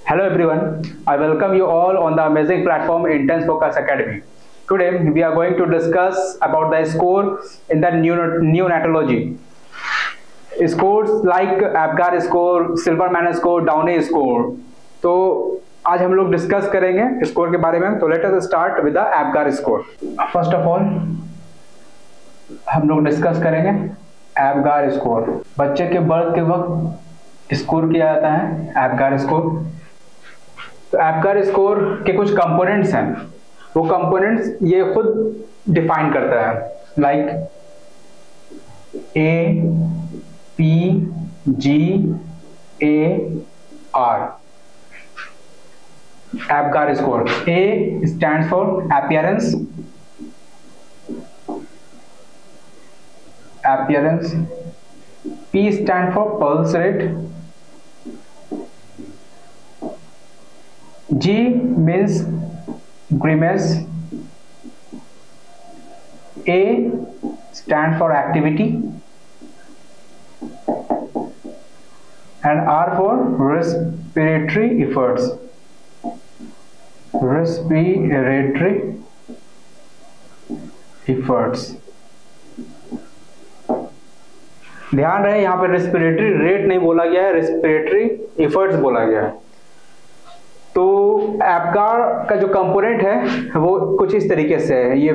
Hello everyone, I welcome you all on the amazing platform Intense Focus Academy. Today we are going to discuss about the score in the neonatology. Scores like APGAR score, Silverman score, Downey score. तो आज हम लोग discuss करेंगे score के बारे में. तो let us start with the APGAR score. First of all हम लोग डिस्कस करेंगे APGAR स्कोर. बच्चे के बर्थ के वक्त स्कोर किया जाता है APGAR स्कोर. तो APGAR स्कोर के कुछ कंपोनेंट्स हैं, वो कंपोनेंट्स ये खुद डिफाइन करता है, like APGAR. APGAR score. A stands for appearance. P stands for pulse rate. G means grimace. A stands for activity. And R for respiratory efforts. ध्यान रहे यहाँ पे रेस्पिरेटरी रेट नहीं बोला गया है, रेस्पिरेटरी एफर्ट्स बोला गया है. तो APGAR का जो कंपोनेंट है वो कुछ इस तरीके से है. ये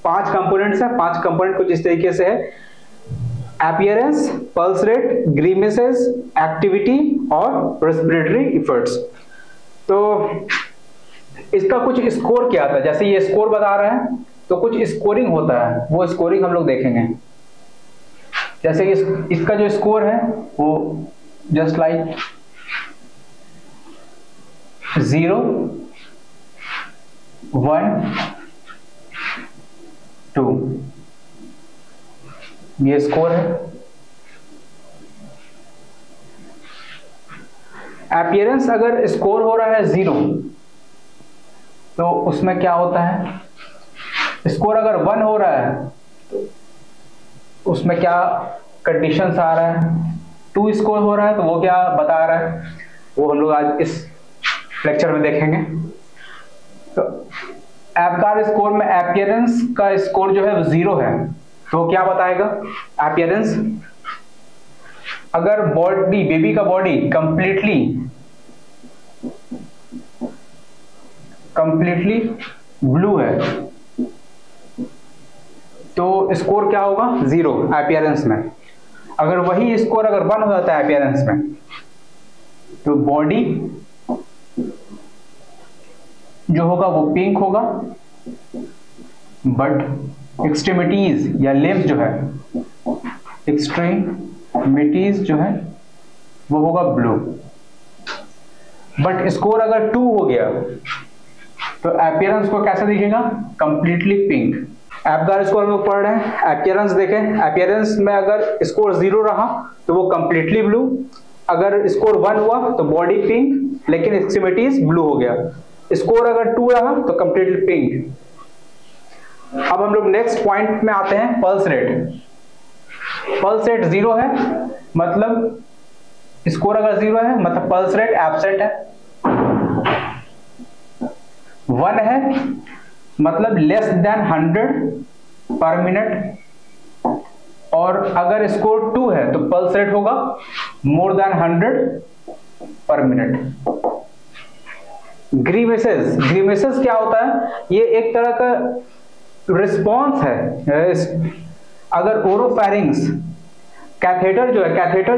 5 कंपोनेंट्स है. 5 कंपोनेंट कुछ इस तरीके से है: अपीयरेंस, पल्स रेट, ग्रीमेसेस, एक्टिविटी और रेस्पिरेटरी एफर्ट्स. तो इसका कुछ स्कोर क्या आता है, जैसे ये स्कोर बता रहा है तो कुछ स्कोरिंग होता है, वो स्कोरिंग हम लोग देखेंगे. जैसे इसका जो स्कोर है वो जस्ट लाइक 0, 1, 2 ये स्कोर है. अपीयरेंस अगर स्कोर हो रहा है 0 तो उसमें क्या होता है, स्कोर अगर 1 हो रहा है तो उसमें क्या कंडीशंस आ रहा है, 2 स्कोर हो रहा है तो वो क्या बता रहा है, वो हम लोग आज इस लेक्चर में देखेंगे. तो APGAR स्कोर में अपीयरेंस का स्कोर जो है वो 0 है तो क्या बताएगा अपीयरेंस. अगर बॉडी, बेबी का बॉडी कंप्लीटली ब्लू है तो स्कोर क्या होगा 0 अपीयरेंस में. अगर वही स्कोर अगर 1 हो जाता है अपीयरेंस में तो बॉडी जो होगा वो पिंक होगा, बट एक्सट्रीमिटीज या लिम्स जो है, एक्सट्रीमिटीज जो है वो होगा ब्लू. बट स्कोर अगर 2 हो गया तो अपीयरेंस को कैसे दिखेगा, कंप्लीटली पिंक. APGAR स्कोर में पढ़ रहे हैं, अपीयरेंस देखें. अपीयरेंस में अगर स्कोर 0 रहा तो वो कंप्लीटली ब्लू, अगर स्कोर 1 हुआ तो बॉडी पिंक लेकिन एक्सट्रीमिटीज ब्लू हो गया. स्कोर अगर 2 रहा तो कंप्लीटली पिंक. अब हम लोग नेक्स्ट पॉइंट में आते हैं, पल्स रेट. पल्स रेट 0 है मतलब स्कोर अगर 0 है मतलब पल्स रेट एब्सेंट है. 1 है मतलब लेस देन 100 पर मिनट, और अगर स्कोर 2 है तो पल्स रेट होगा मोर देन 100 पर मिनट. ग्रीमेसेस क्या होता है, ये एक तरह का रिस्पॉन्स है. अगर ओरोफेरिंग्स कैथेटर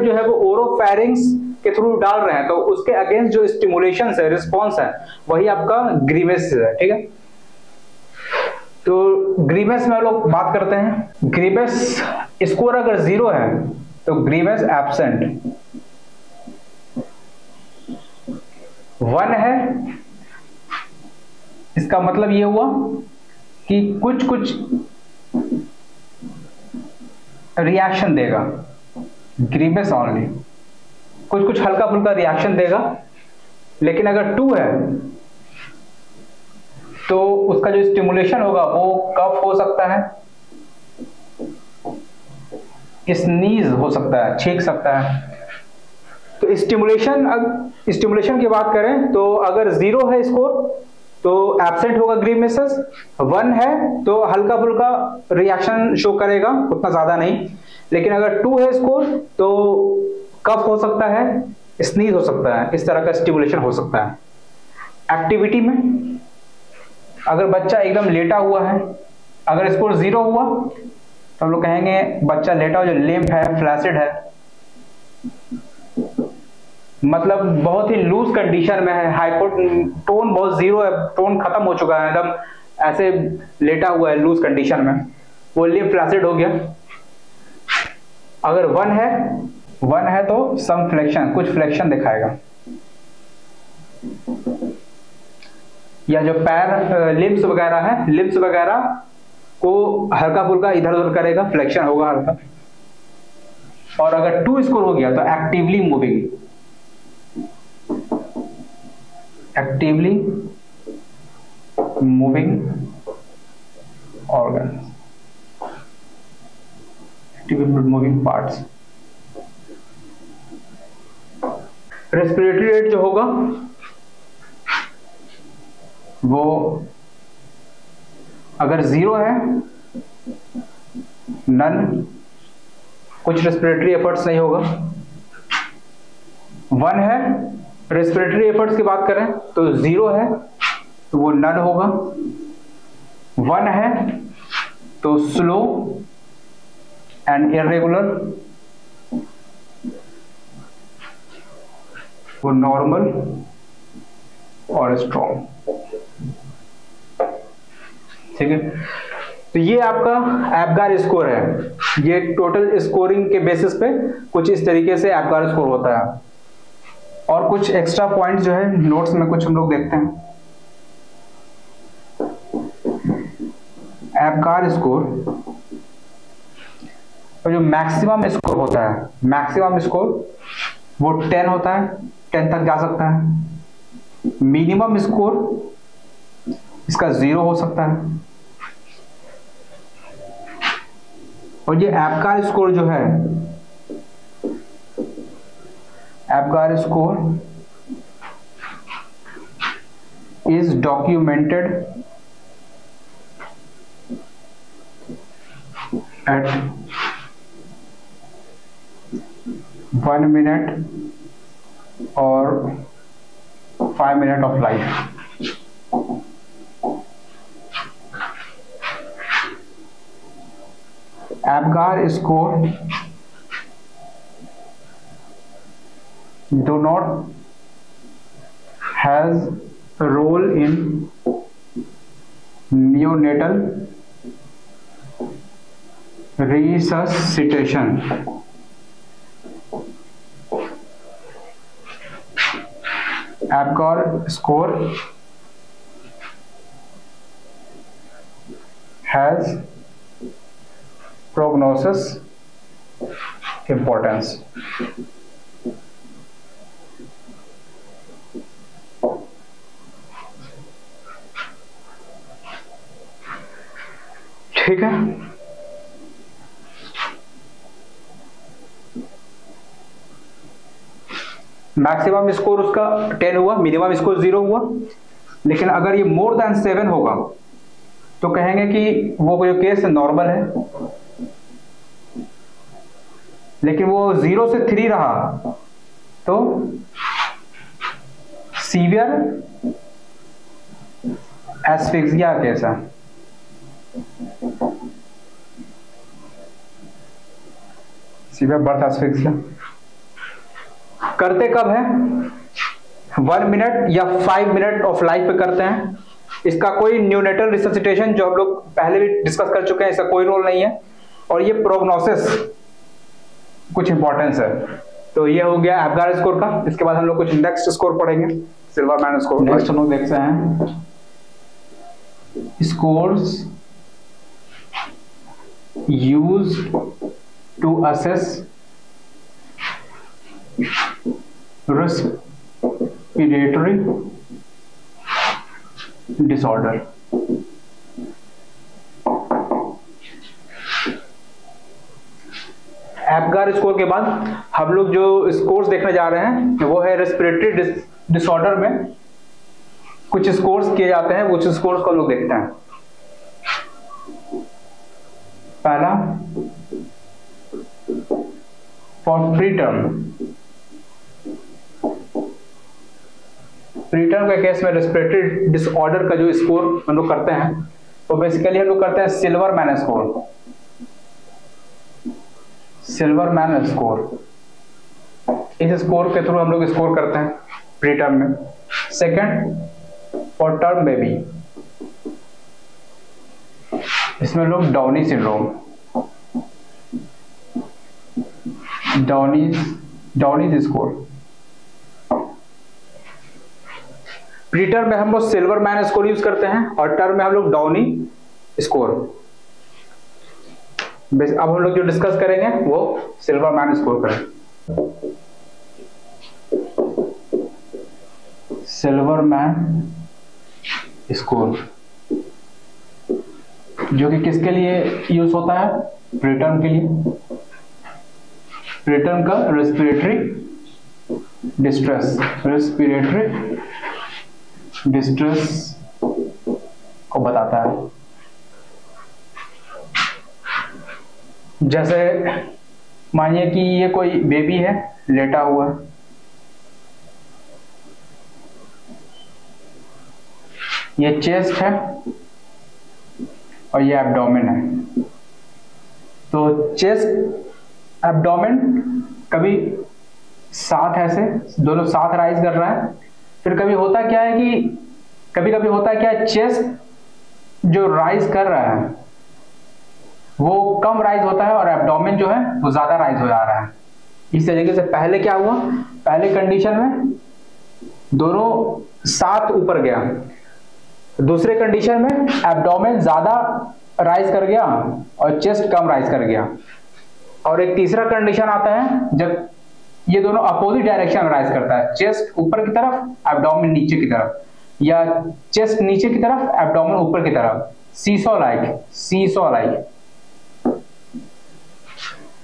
जो है वो ओरोफेरिंग्स के थ्रू डाल रहे हैं तो उसके अगेंस्ट जो स्टिमुलेशन है, रिस्पॉन्स है, वही आपका ग्रीमेस है. ठीक है, तो ग्रीमेस में लोग बात करते हैं. ग्रीमेस स्कोर अगर 0 है तो ग्रीमेस एब्सेंट. 1 है इसका मतलब ये हुआ कि कुछ रिएक्शन देगा, ग्रीमेस ऑनली कुछ हल्का फुल्का रिएक्शन देगा. लेकिन अगर 2 है तो उसका जो स्टिमुलेशन होगा वो कफ हो सकता है, स्नीज हो सकता है, छींक सकता है, तो स्टिमुलेशन की बात करें तो अगर 0 है स्कोर तो एब्सेंट होगा ग्रीन मेसेज, 1 है तो हल्का फुल्का रिएक्शन शो करेगा, उतना ज्यादा नहीं। लेकिन अगर 2 है स्कोर तो कफ हो सकता है, स्नीज हो सकता है, इस तरह का स्टिमुलेशन हो सकता है। एक्टिविटी में अगर बच्चा एकदम लेटा हुआ है, अगर स्कोर 0 हुआ तो हम लोग कहेंगे बच्चा लेटा हुआ, जो लिम्प है, फ्लैसिड है, मतलब बहुत ही लूज कंडीशन में है, टोन बहुत 0 है, टोन खत्म हो चुका है, एकदम ऐसे लेटा हुआ है लूज कंडीशन में, वो लिम्प फ्लैसिड हो गया। अगर 1 है तो सम फ्लेक्शन, कुछ फ्लेक्शन दिखाएगा, या जो पैर लिम्स वगैरह है, लिम्स वगैरह को हल्का फुल्का इधर उधर करेगा, फ्लेक्शन होगा हल्का। और अगर 2 स्कोर हो गया तो actively moving organ, actively moving parts. Respiratory rate जो होगा वो अगर 0 है नन, कुछ रेस्पिरेटरी एफर्ट्स नहीं होगा। 1 है, रेस्पिरेटरी एफर्ट्स की बात करें तो 0 है तो वो नन होगा। 1 है तो स्लो एंड इरेगुलर, वो नॉर्मल और स्ट्रॉन्ग। ठीक है, तो ये आपका एप्गार स्कोर है। ये टोटल स्कोरिंग के बेसिस पे कुछ इस तरीके से एप्गार स्कोर होता है। और कुछ एक्स्ट्रा पॉइंट जो है नोट्स में कुछ हम लोग देखते हैं। एप्गार स्कोर और जो मैक्सिमम स्कोर होता है, मैक्सिमम स्कोर वो 10 होता है, 10 तक जा सकता है। मिनिमम स्कोर इसका 0 हो सकता है। और ये एप्गार स्कोर जो है, Apgar score is documented at 1 minute और 5 minutes of life। Apgar score do not has a role in neonatal resuscitation। Apgar score has prognosis importance। ठीक है, मैक्सिमम स्कोर उसका 10 हुआ, मिनिमम स्कोर 0 हुआ। लेकिन अगर ये मोर देन 7 होगा तो कहेंगे कि वो जो केस नॉर्मल है। लेकिन वो 0 से 3 रहा तो सीवियर एस्फिक्सिया केस है। सीवियर बर्थ एस्फिक्सिया करते कब है? 1 मिनट या 5 मिनट ऑफ लाइफ पे करते हैं। इसका कोई न्यूनेटल रिससिटेशन जो हम लोग पहले भी डिस्कस कर चुके हैं, इसका कोई रोल नहीं है। और ये प्रोग्नोसिस कुछ इंपॉर्टेंस है। तो ये हो गया एप्गार स्कोर का। इसके बाद हम लोग कुछ नेक्स्ट स्कोर पढ़ेंगे, सिल्वरमैन स्कोर। नेक्स्ट हम लोग देखते हैं scores used to assess respiratory disorder। Apgar score के बाद हम लोग जो स्कोर्स देखने जा रहे हैं वो है रेस्पिरेटरी डिसऑर्डर में कुछ स्कोर्स किए जाते हैं, कुछ स्कोर्स को हम लोग देखते हैं। पहला फॉर प्रीटर्म के केस में रेस्पिरेटरी डिसऑर्डर का जो स्कोर हम लोग करते हैं तो बेसिकली हम लोग करते हैं सिल्वरमैन स्कोर। इस स्कोर के थ्रू हम लोग स्कोर करते हैं प्रीटर्म में। सेकंड फॉर टर्म बेबी, इसमें लोग Downes syndrome, Downes score. Preterm में हम लोग सिल्वरमैन स्कोर यूज करते हैं और टर्म में हम लोग डाउनी स्कोर। अब हम लोग जो डिस्कस करेंगे वो सिल्वरमैन स्कोर करेंगे। सिल्वरमैन स्कोर जो कि किसके लिए यूज होता है? प्रीटर्म के लिए। प्रीटर्म का रेस्पिरेटरी डिस्ट्रेस को बताता है। जैसे मानिए कि ये कोई बेबी है लेटा हुआ, ये चेस्ट है और ये एब्डोमेन है। तो चेस्ट एब्डोमेन कभी साथ ऐसे दोनों साथ राइज कर रहा है, फिर कभी होता क्या है कि कभी कभी होता है क्या, चेस्ट जो राइज कर रहा है वो कम राइज होता है और एब्डोमेन जो है वो ज्यादा राइज हो जा रहा है। इस तरीके से पहले क्या हुआ, पहले कंडीशन में दोनों साथ ऊपर गया, दूसरे कंडीशन में एब्डोमेन ज्यादा राइज कर गया और चेस्ट कम राइज कर गया। और एक तीसरा कंडीशन आता है जब ये दोनों अपोजिट डायरेक्शन में राइज करता है, चेस्ट ऊपर की तरफ एब्डोमेन नीचे की तरफ, या चेस्ट नीचे की तरफ एब्डोमेन ऊपर की तरफ, सीसॉ लाइक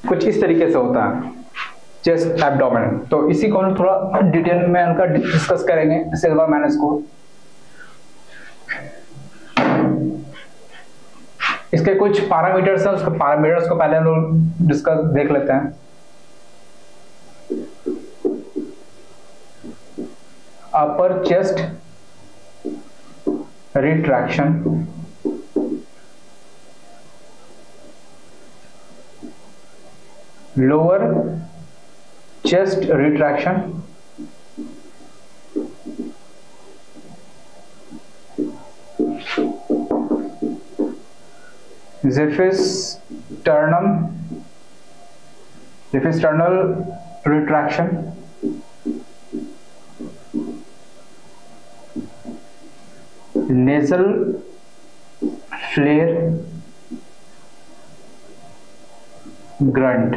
कुछ इस तरीके से होता है चेस्ट एब्डोमेन। तो इसी को हम थोड़ा डिटेल में हल्का डिस्कस करेंगे सिल्वरमैन स्कोर। इसके कुछ पैरामीटर्स हैं, उसके पैरामीटर्स को पहले हम लोग डिस्कस देख लेते हैं। Upper chest retraction, lower chest retraction, xiphisternal retraction, nasal flare, grunt.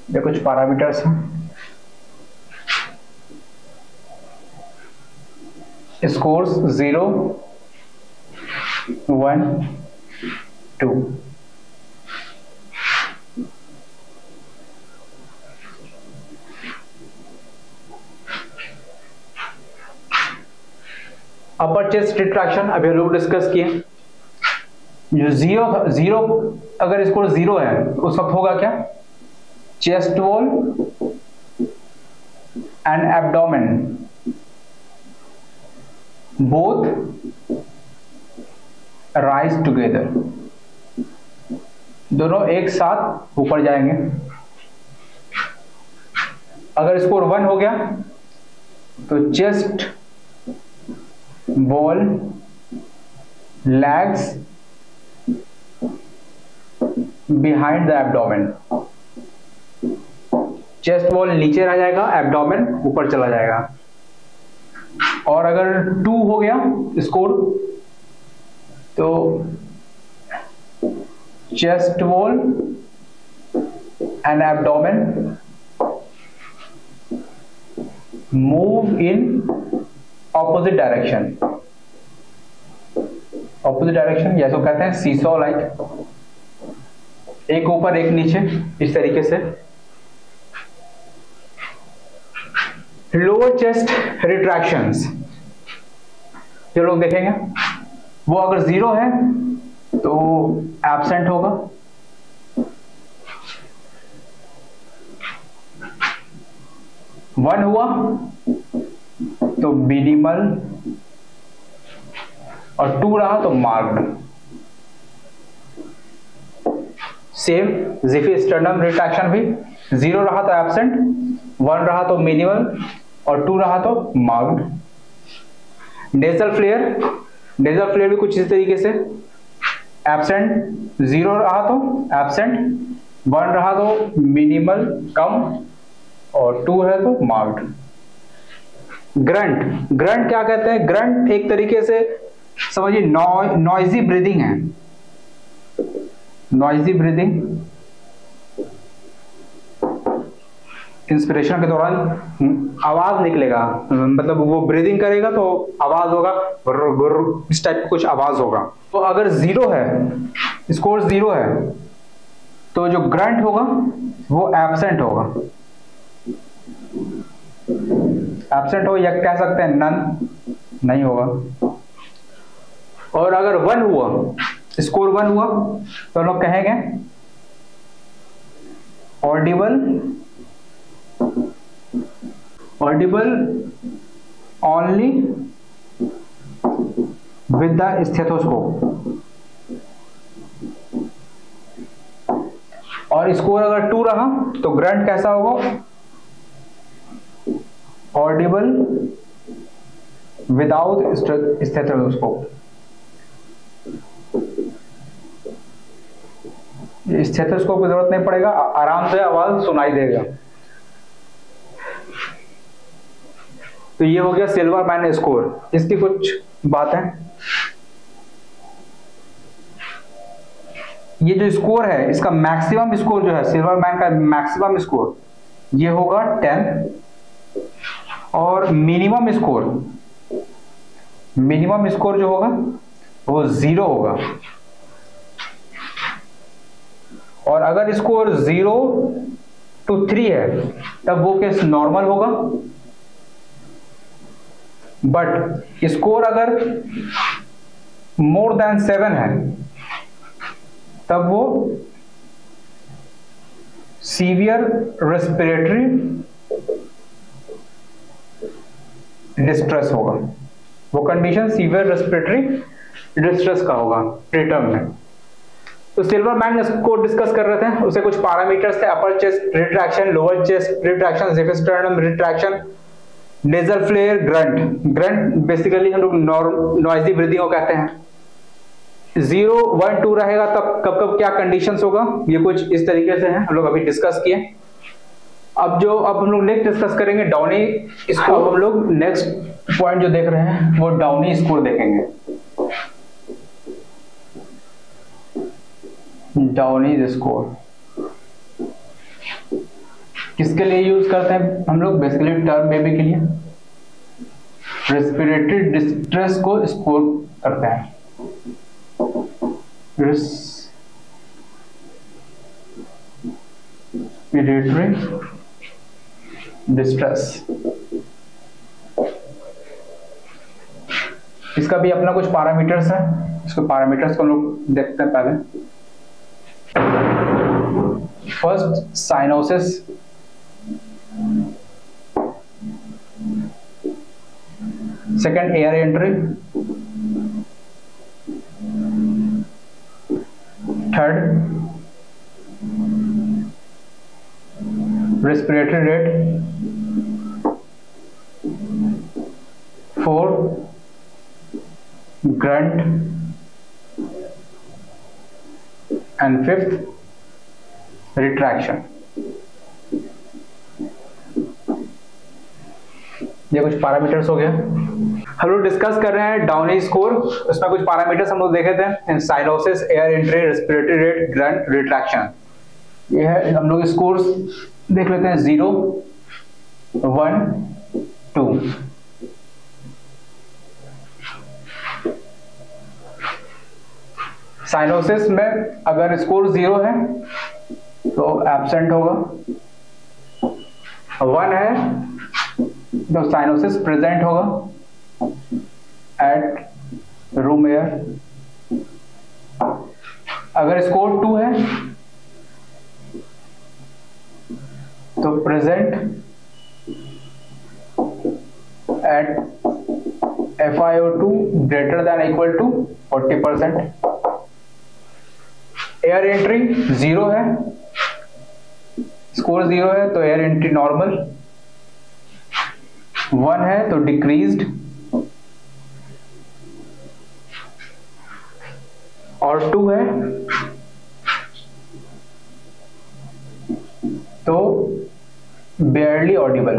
ये कुछ पैरामीटर्स हैं। स्कोर्स 0, 1, 2। अपर चेस्ट रिट्रैक्शन अभी लोग डिस्कस किए। जो जीरो अगर स्कोर 0 है उस वक्त होगा क्या, chest wall and abdomen both rise together, दोनों एक साथ ऊपर जाएंगे। अगर स्कोर 1 हो गया तो chest wall lags behind the abdomen, chest wall नीचे रह जाएगा, एब्डोमेन ऊपर चला जाएगा। और अगर 2 हो गया स्कोर तो chest wall and abdomen move in opposite direction, opposite direction, या तो कहते हैं सीसॉ लाइक, एक ऊपर एक नीचे इस तरीके से। लोअर चेस्ट रिट्रैक्शंस जो लोग देखेंगे वो अगर 0 है तो एब्सेंट होगा, 1 हुआ तो मिनिमल, और 2 रहा तो मार्क्ड। सेम ज़िफिस्टर्नम रिट्रैक्शन भी 0 रहा तो एब्सेंट, 1 रहा तो मिनिमल और 2 रहा तो मार्क्ड। नेजल फ्लेयर भी कुछ इस तरीके से, एब्सेंट 0 रहा तो एब्सेंट, 1 रहा तो मिनिमल कम और 2 है तो मार्क्ड। ग्रंट क्या कहते हैं? ग्रंट एक तरीके से समझिए नॉइजी ब्रीदिंग है। नॉइजी ब्रीदिंग, इंस्पिरेशन के दौरान आवाज निकलेगा, मतलब वो ब्रीदिंग करेगा तो आवाज होगा, गुर्र गुर्र इस टाइप की कुछ आवाज होगा। तो अगर 0 है, स्कोर 0 है, तो जो ग्रंट होगा वो एब्सेंट होगा। एब्सेंट हो या कह सकते हैं नन, नहीं होगा। और अगर 1 हुआ, स्कोर 1 हुआ, तो लोग कहेंगे Audible only with the stethoscope. और स्कोर अगर 2 रहा तो ग्रंट कैसा होगा? Audible without stethoscope. स्टेथोस्कोप की जरूरत नहीं पड़ेगा, आराम से आवाज सुनाई देगा। तो ये हो गया सिल्वरमैन स्कोर। इसकी कुछ बातें, ये जो स्कोर है इसका मैक्सिमम स्कोर जो है, सिल्वरमैन का मैक्सिमम स्कोर ये होगा 10, और मिनिमम स्कोर जो होगा वो 0 होगा। और अगर स्कोर 0 to 3 है तब वो केस नॉर्मल होगा। बट स्कोर अगर मोर देन 7 है तब वो सीवियर रेस्पिरेटरी डिस्ट्रेस होगा। वो कंडीशन सीवियर रेस्पिरेटरी डिस्ट्रेस का होगा प्रीटर्म में। तो सिल्वरमैन को डिस्कस कर रहे थे, उसे कुछ पैरामीटर्स थे, upper chest retraction, lower chest retraction, xiphisternum retraction, nasal flare, grunt basically हम लोग नॉइजी ब्रीदिंग को कहते हैं। 0, 1, 2 रहेगा तब कब क्या कंडीशंस होगा, ये कुछ इस तरीके से हैं, हम लोग अभी डिस्कस किए। अब हम लोग नेक्स्ट डिस्कस करेंगे डाउनी स्कोर। अब हम लोग नेक्स्ट पॉइंट जो देख रहे हैं वो डाउनी स्कोर देखेंगे। डाउनी स्कोर किसके लिए यूज करते हैं हम लोग? बेसिकली टर्म बेबी के लिए, रेस्पिरेटरी डिस्ट्रेस को स्कोर करते हैं। रेस्पिरेटरी डिस्ट्रेस, इसका भी अपना कुछ पैरामीटर्स है, इसको पैरामीटर्स को हम लोग देखते हैं पहले। First cyanosis, second air entry, third respiratory rate, fourth grunt, and fifth retraction. ये कुछ पैरामीटर्स हो गया। हम लोग डिस्कस कर रहे हैं डाउनी स्कोर, उसमें कुछ पैरामीटर्स हम लोग देखे थे, cyanosis, air entry, respiratory rate, grunt, retraction. ये है, हम लोग स्कोर्स देख लेते हैं। 0, 1, 2। साइनोसिस में अगर स्कोर 0 है तो एब्सेंट होगा, 1 है तो साइनोसिस प्रेजेंट होगा एट रूम एयर। अगर स्कोर 2 है तो present at FiO2 greater than equal to 40%। Air entry 0 है, स्कोर 0 है तो एयर एंट्री नॉर्मल, 1 है तो डिक्रीज्ड और 2 है तो barely ऑडिबल,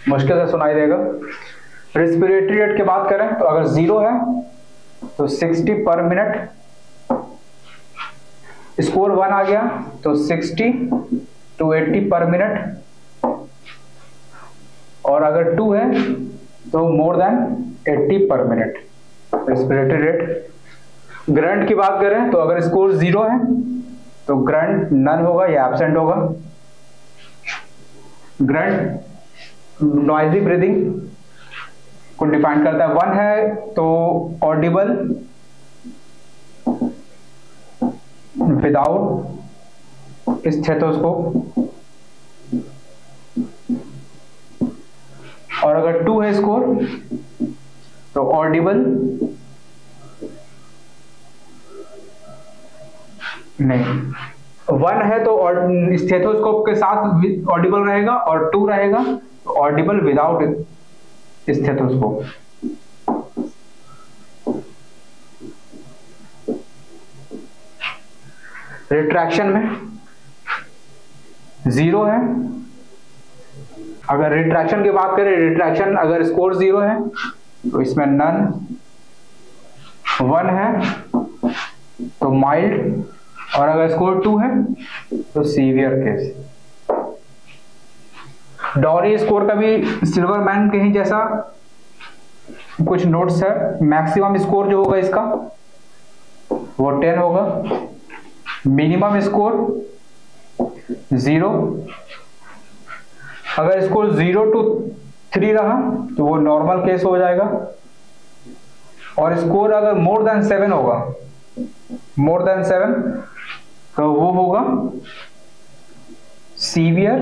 मुश्किल से सुनाई देगा। रेस्पिरेटरी रेट की बात करें तो अगर 0 है तो 60 पर मिनट, स्कोर 1 आ गया तो 60 to 80 पर मिनट, और अगर 2 है तो मोर देन 80 पर मिनट रेस्पिरेटरी रेट। ग्रंट की बात करें तो अगर स्कोर 0 है तो ग्रंट नन होगा या एब्सेंट होगा। ग्रंट नॉइजी ब्रीदिंग को डिफाइन करता है, 1 है तो ऑडिबल विदाउट स्टेथोस्कोप, और अगर 2 है स्कोर तो ऑडिबल नहीं, 1 है तो स्टेथोस्कोप के साथ ऑडिबल रहेगा और 2 रहेगा तो ऑडिबल विदाउट स्टेथोस्कोप। रिट्रैक्शन में 0 है, अगर रिट्रैक्शन की बात करें, रिट्रैक्शन अगर स्कोर 0 है तो इसमें नन, 1 है तो माइल्ड, और अगर स्कोर 2 है तो सीवियर केस। डॉनी स्कोर का भी सिल्वर मैन के ही जैसा कुछ नोट्स है। मैक्सिमम स्कोर जो होगा इसका वो 10 होगा, मिनिमम स्कोर 0, अगर स्कोर 0 to 3 रहा तो वो नॉर्मल केस हो जाएगा, और स्कोर अगर मोर देन 7 होगा, मोर देन 7 तो वो होगा सीवियर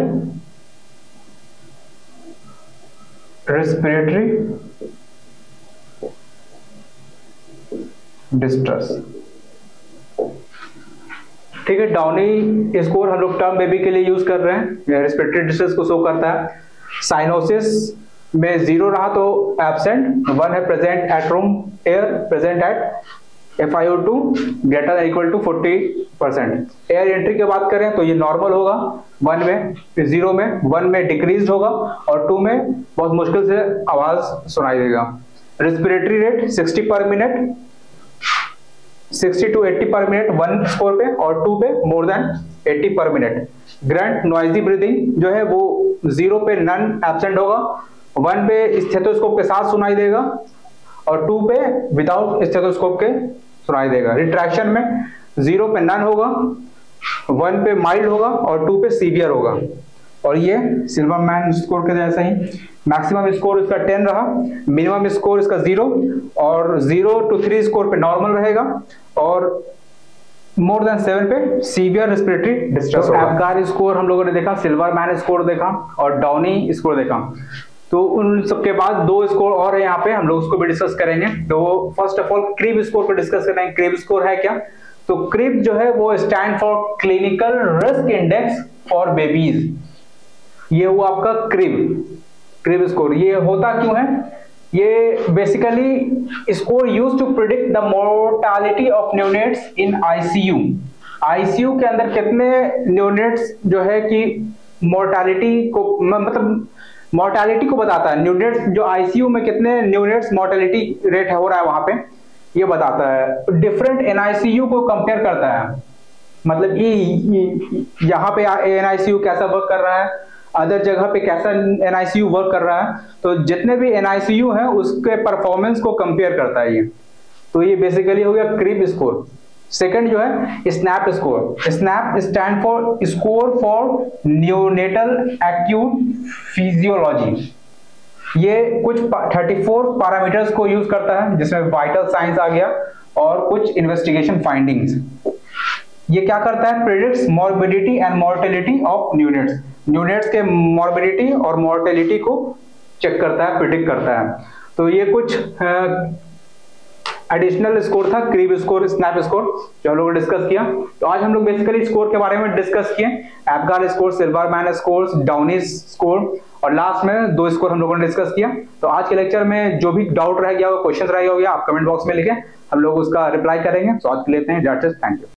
रेस्पिरेटरी डिस्ट्रेस। ठीक है, डाउनी स्कोर हम लोग टर्म बेबी के लिए यूज कर रहे हैं, रेस्पिरेटरी डिस्ट्रेस को शो करता है। साइनोसिस में 0 रहा तो एब्सेंट, 1 है present at room air, present at FiO2 greater than equal to 40%। Air entry की बात करें तो ये नॉर्मल होगा, 1 में, 0 में, 1 में डिक्रीज होगा और 2 में बहुत मुश्किल से आवाज सुनाई देगा। रेस्पिरेटरी रेट 60 पर मिनट, 60 to 80 पर मिनट 1 स्कोर पे, और 2 पे मोर देन 80 पर मिनट। ग्रंट नॉइजी ब्रीदिंग जो है वो 0 पे नन एब्सेंट होगा, 1 पे स्टेथोस्कोप के साथ सुनाई देगा और 2 पे विदाउट स्टेथोस्कोप के सुनाई देगा। रिट्रैक्शन में 0 पे नन होगा, 1 पे माइल्ड होगा और 2 पे सीवियर होगा। और ये सिल्वर मैन स्कोर के जैसा ही मैक्सिमम स्कोर इसका 10 रहा, मिनिमम स्कोर इसका 0, और 0 to 3 स्कोर पे नॉर्मल रहेगा, और मोर देन 7 पे सीवियर रेस्पिरेटरी डिस्ट्रेस होगा। एबगार स्कोर हम लोगों ने देखा, सिल्वर मैन स्कोर देखा और डाउनी स्कोर देखा। तो उन सबके बाद 2 स्कोर और है यहाँ पे, हम लोग उसको भी डिस्कस करेंगे। तो first of all crib score को डिस्कस करेंगे। क्रिब स्कोर है क्या? तो क्रिब जो है वो stand for clinical risk index for babies. ये हुआ आपका क्रिब स्कोर। ये होता क्यों है? ये basically score use to predict the mortality of neonates in ICU. ICU के अंदर कितने न्यूनेट्स जो है कि मोर्टालिटी को, मतलब मोर्टालिटी को बताता है। न्यूनेट्स जो आईसीयू में कितने न्यूनेट्स मोर्टालिटी रेट हो रहा है वहां पे, ये बताता है। डिफरेंट एनआईसीयू को कंपेयर करता है, मतलब ये यहाँ पे एनआईसीयू कैसा वर्क कर रहा है, अदर जगह पे कैसा NICU वर्क कर रहा है, तो जितने भी NICU हैं उसके परफॉर्मेंस को कंपेयर करता है ये। तो ये बेसिकली हो गया क्रीब स्कोर। सेकंड जो है snap score. Snap stand for score for neonatal acute physiology. ये कुछ 34 पैरामीटर्स को यूज करता है, जिसमें वाइटल साइंस आ गया और कुछ इन्वेस्टिगेशन फाइंडिंग्स। ये क्या करता है, predicts morbidity and mortality of neonates. Neonates के मॉर्बिडिटी और मोर्टेलिटी को चेक करता है, प्रिडिक्ट करता है। तो ये कुछ एडिशनल स्कोर था, क्रीब स्कोर, स्नैप स्कोर, जो हम लोगों ने डिस्कस किया। तो आज हम लोग बेसिकली स्कोर के बारे में डिस्कस किए, Apgar score, Silverman score, Downey score, और लास्ट में 2 स्कोर हम लोगों ने डिस्कस किया। तो आज के लेक्चर में जो भी डाउट रह गया, क्वेश्चन रह गया, आप कमेंट बॉक्स में लिखें, हम लोग उसका रिप्लाई करेंगे। तो आज के लिए थैंक यू।